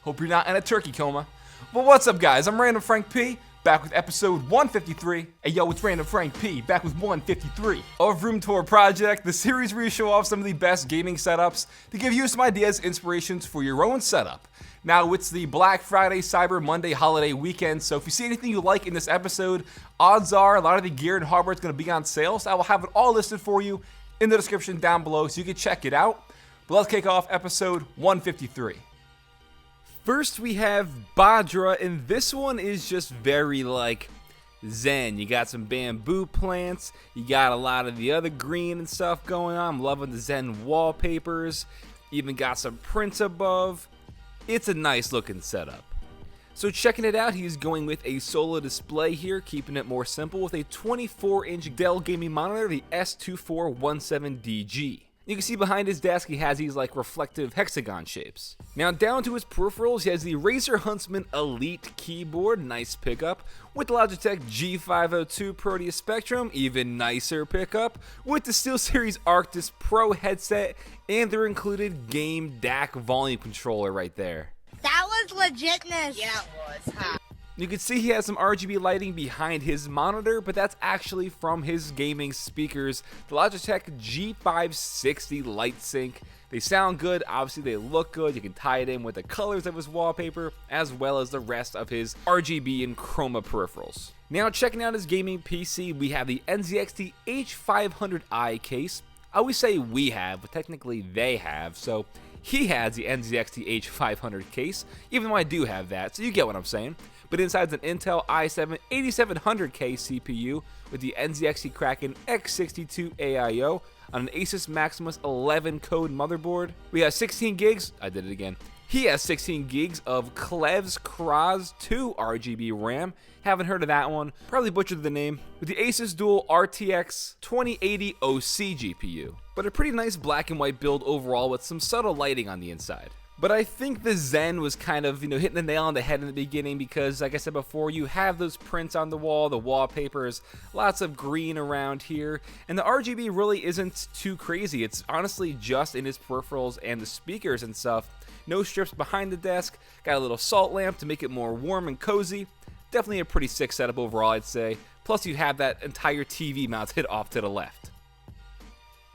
Hope you're not in a turkey coma. Well, what's up, guys? I'm Random Frank P, back with episode 153. Hey, yo, it's Random Frank P, back with 153 of Room Tour Project, the series where you show off some of the best gaming setups to give you some ideas, inspirations for your own setup. Now, it's the Black Friday, Cyber Monday holiday weekend, so if you see anything you like in this episode, odds are a lot of the gear and hardware is going to be on sale, so I will have it all listed for you in the description down below so you can check it out. But let's kick off episode 153. First, we have Badra, and this one is just very, zen. You got some bamboo plants, you got a lot of the other green and stuff going on. I'm loving the zen wallpapers, even got some prints above. It's a nice looking setup. So checking it out, he's going with a solo display here, keeping it more simple with a 24-inch Dell gaming monitor, the S2417DG. You can see behind his desk he has these reflective hexagon shapes. Now down to his peripherals, he has the Razer Huntsman Elite keyboard, nice pickup, with the Logitech G502 Proteus Spectrum, even nicer pickup, with the SteelSeries Arctis Pro headset, and their included game DAC volume controller right there. That was legitness. Yeah, it was. Huh? You can see he has some RGB lighting behind his monitor, but that's actually from his gaming speakers, the Logitech G560 LightSync. They sound good, obviously they look good, you can tie it in with the colors of his wallpaper, as well as the rest of his RGB and chroma peripherals. Now checking out his gaming PC, we have the NZXT H500i case. I always say we have, but technically they have, so he has the NZXT H500 case, even though I do have that, so you get what I'm saying. But inside's an Intel i7 8700K CPU with the NZXT Kraken X62 AIO on an Asus Maximus 11 code motherboard. We have 16 gigs, I did it again. He has 16 gigs of Clev's Kraz 2 RGB RAM. Haven't heard of that one, probably butchered the name. With the Asus Dual RTX 2080 OC GPU. But a pretty nice black and white build overall with some subtle lighting on the inside. But I think the Zen was kind of, hitting the nail on the head in the beginning because, like I said before, you have those prints on the wall, the wallpapers, lots of green around here, and the RGB really isn't too crazy. It's honestly just in his peripherals and the speakers and stuff. No strips behind the desk, got a little salt lamp to make it more warm and cozy. Definitely a pretty sick setup overall, I'd say. Plus you have that entire TV mounted off to the left.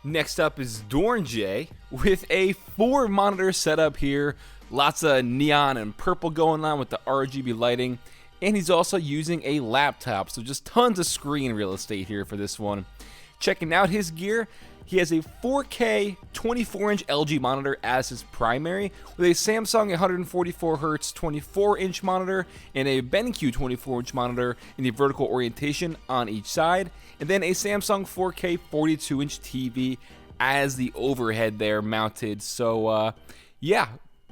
Next up is DorrnJ with a 4-monitor setup here. Lots of neon and purple going on with the RGB lighting. And he's also using a laptop, so just tons of screen real estate here for this one. Checking out his gear, he has a 4K 24-inch LG monitor as his primary, with a Samsung 144Hz 24-inch monitor and a BenQ 24-inch monitor in the vertical orientation on each side, and then a Samsung 4K 42-inch TV as the overhead there mounted. So, yeah,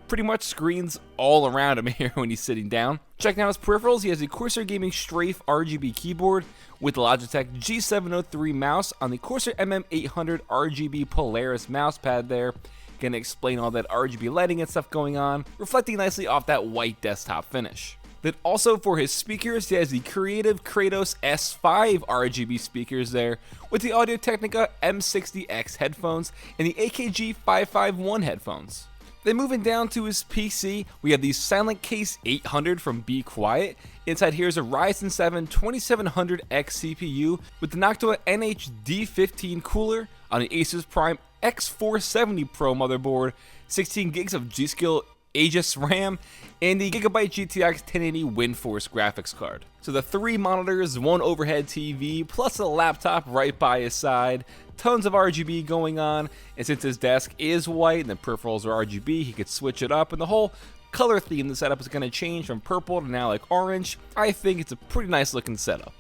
pretty much screens all around him here when he's sitting down. Checking out his peripherals, he has a Corsair Gaming Strafe RGB keyboard with the Logitech G703 mouse on the Corsair MM800 RGB Polaris mousepad there. Gonna explain all that RGB lighting and stuff going on, reflecting nicely off that white desktop finish. Then also for his speakers, he has the Creative Kratos S5 RGB speakers there with the Audio-Technica M60X headphones and the AKG 551 headphones. Then moving down to his PC, we have the Silent Case 800 from Be Quiet. Inside here is a Ryzen 7 2700X CPU with the Noctua NH-D15 cooler on the Asus Prime X470 Pro motherboard, 16 gigs of G-Skill Aegis RAM, and the GIGABYTE GTX 1080 WindForce graphics card. So the 3 monitors, 1 overhead TV, plus a laptop right by his side. Tons of RGB going on, and since his desk is white and the peripherals are RGB, he could switch it up, and the whole color theme the setup is going to change from purple to now orange. I think it's a pretty nice looking setup.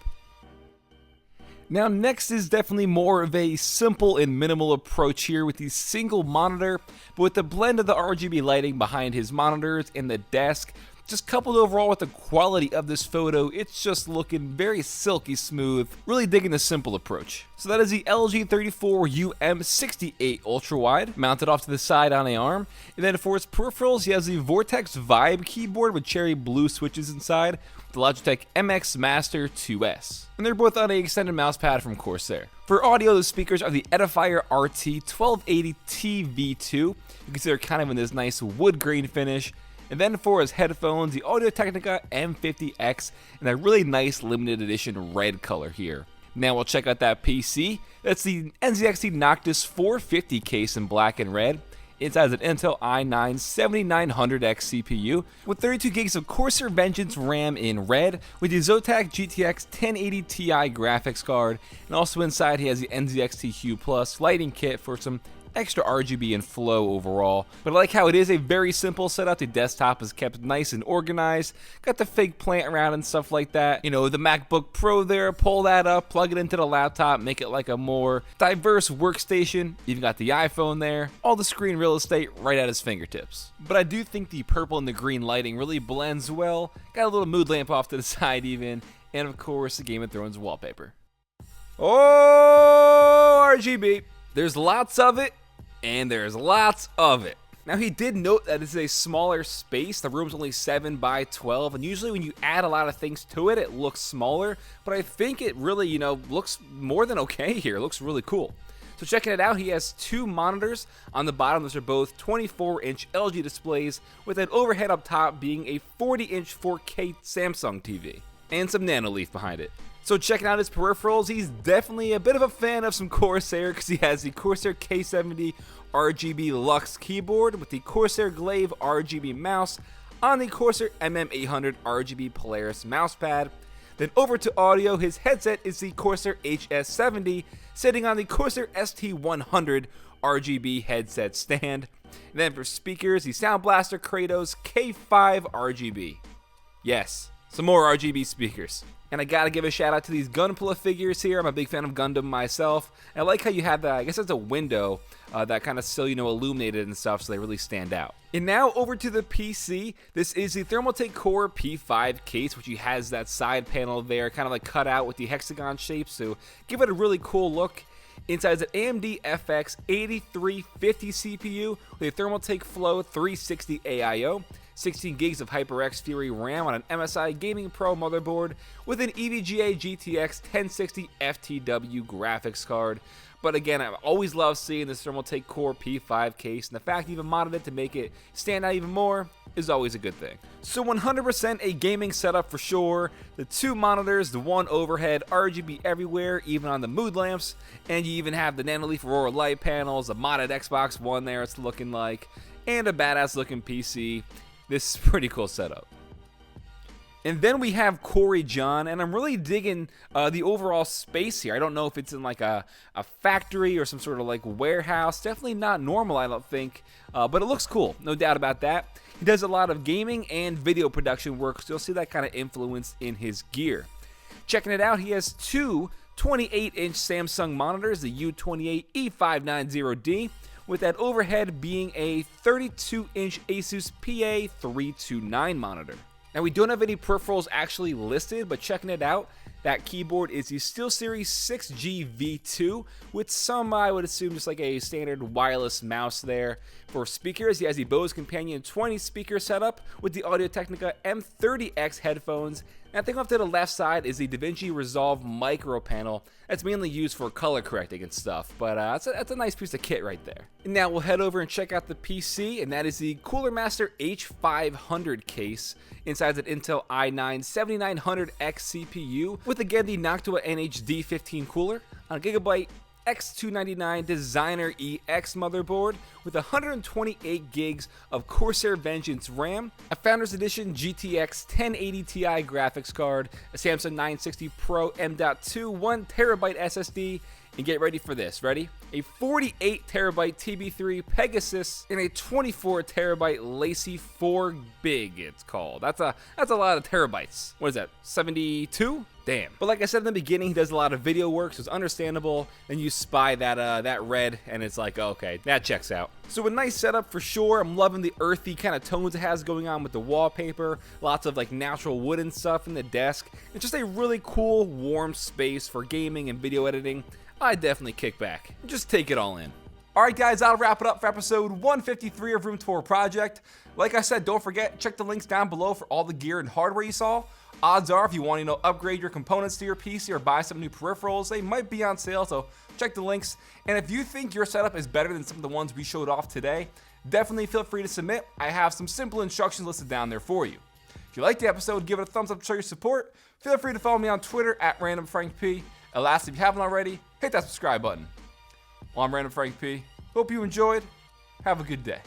Now next is definitely more of a simple and minimal approach here with the single monitor, but with the blend of the RGB lighting behind his monitors and the desk, just coupled overall with the quality of this photo, it's just looking very silky smooth. Really digging the simple approach. So that is the LG 34UM68 ultra wide, mounted off to the side on an arm. And then for its peripherals, he has the Vortex Vibe keyboard with cherry blue switches inside, the Logitech MX Master 2S. And they're both on an extended mouse pad from Corsair. For audio, the speakers are the Edifier RT 1280 TV2. You can see they're kind of in this nice wood grain finish. And then for his headphones, the Audio-Technica M50X in a really nice limited edition red color here. Now we'll check out that PC. That's the NZXT Noctis 450 case in black and red. Inside is an Intel i9 7900X CPU with 32 gigs of Corsair Vengeance RAM in red with the Zotac GTX 1080 Ti graphics card, and also inside he has the NZXT Hue Plus lighting kit for some extra RGB and flow overall. But I like how it is a very simple setup. The desktop is kept nice and organized. Got the fake plant around and stuff like that. You know, the MacBook Pro there, pull that up, plug it into the laptop, make it like a more diverse workstation. You've got the iPhone there, all the screen real estate right at his fingertips. But I do think the purple and the green lighting really blends well. Got a little mood lamp off to the side even, and of course the Game of Thrones wallpaper. Oh, RGB. There's lots of it. And there's lots of it. Now he did note that this is a smaller space. The room's only 7 by 12, and usually when you add a lot of things to it, it looks smaller. But I think it really, you know, looks more than okay here. It looks really cool. So checking it out, he has 2 monitors on the bottom. Those are both 24-inch LG displays with an overhead up top being a 40-inch 4K Samsung TV. And some Nanoleaf behind it. So checking out his peripherals, he's definitely a bit of a fan of some Corsair because he has the Corsair K70 RGB Lux keyboard with the Corsair Glaive RGB mouse on the Corsair MM800 RGB Polaris mousepad. Then over to audio, his headset is the Corsair HS70 sitting on the Corsair ST100 RGB headset stand. And then for speakers, the Sound Blaster Kratos K5 RGB. Yes, some more RGB speakers. And I gotta give a shout out to these Gunpla figures here. I'm a big fan of Gundam myself. And I like how you have that, I guess it's a window that kind of still, you know, illuminated and stuff, so they really stand out. And now over to the PC. This is the Thermaltake Core P5 case, which has that side panel there, kind of like cut out with the hexagon shape, so give it a really cool look. Inside is an AMD FX 8350 CPU with a Thermaltake Flow 360 AIO. 16 gigs of HyperX Fury RAM on an MSI Gaming Pro motherboard with an EVGA GTX 1060 FTW graphics card. But again, I've always loved seeing this Thermaltake Core P5 case, and the fact you even modded it to make it stand out even more is always a good thing. So 100% a gaming setup for sure. The 2 monitors, the 1 overhead, RGB everywhere, even on the mood lamps, and you even have the Nanoleaf Aurora light panels, a modded Xbox One there it's looking like, and a badass looking PC. This is a pretty cool setup. And then we have CoryJohnn, and I'm really digging the overall space here. I don't know if it's in like a factory or some sort of like warehouse. Definitely not normal, I don't think, but it looks cool, no doubt about that. He does a lot of gaming and video production work, so you'll see that kind of influence in his gear. Checking it out, he has 2 28-inch Samsung monitors, the U28 E590D, with that overhead being a 32-inch Asus PA329 monitor. Now we don't have any peripherals actually listed, but checking it out, that keyboard is the SteelSeries 6G V2 with some, I would assume, just like a standard wireless mouse there. For speakers, he has the Bose Companion 20 speaker setup with the Audio-Technica M30X headphones. And I think off to the left side is the DaVinci Resolve micro panel that's mainly used for color correcting and stuff, but that's a nice piece of kit right there. And now we'll head over and check out the PC, and that is the Cooler Master H500 case. Inside an Intel i9 7900X CPU with again the Noctua NH-D15 cooler on a GIGABYTE X299 DESIGNARE EX motherboard with 128 gigs of Corsair Vengeance RAM, a Founders Edition GTX 1080 Ti graphics card, a Samsung 960 Pro M.2 1TB SSD, and get ready for this. Ready? A 48 terabyte TB3 Pegasus and a 24 terabyte Lacy 4 Big. It's called. That's a lot of terabytes. What is that? 72? Damn. But like I said in the beginning, he does a lot of video work, so it's understandable. Then you spy that red, and it's like, okay, that checks out. So a nice setup for sure. I'm loving the earthy kind of tones it has going on with the wallpaper. Lots of like natural wood and stuff in the desk. It's just a really cool, warm space for gaming and video editing. I definitely kick back and just take it all in. Alright guys, that'll wrap it up for episode 153 of Room Tour Project. Like I said, don't forget, check the links down below for all the gear and hardware you saw. Odds are, if you want to upgrade your components to your PC or buy some new peripherals, they might be on sale, so check the links. And if you think your setup is better than some of the ones we showed off today, definitely feel free to submit. I have some simple instructions listed down there for you. If you liked the episode, give it a thumbs up to show your support. Feel free to follow me on Twitter at randomfrankp. And last, if you haven't already, hit that subscribe button. Well, I'm randomfrankp. Hope you enjoyed. Have a good day.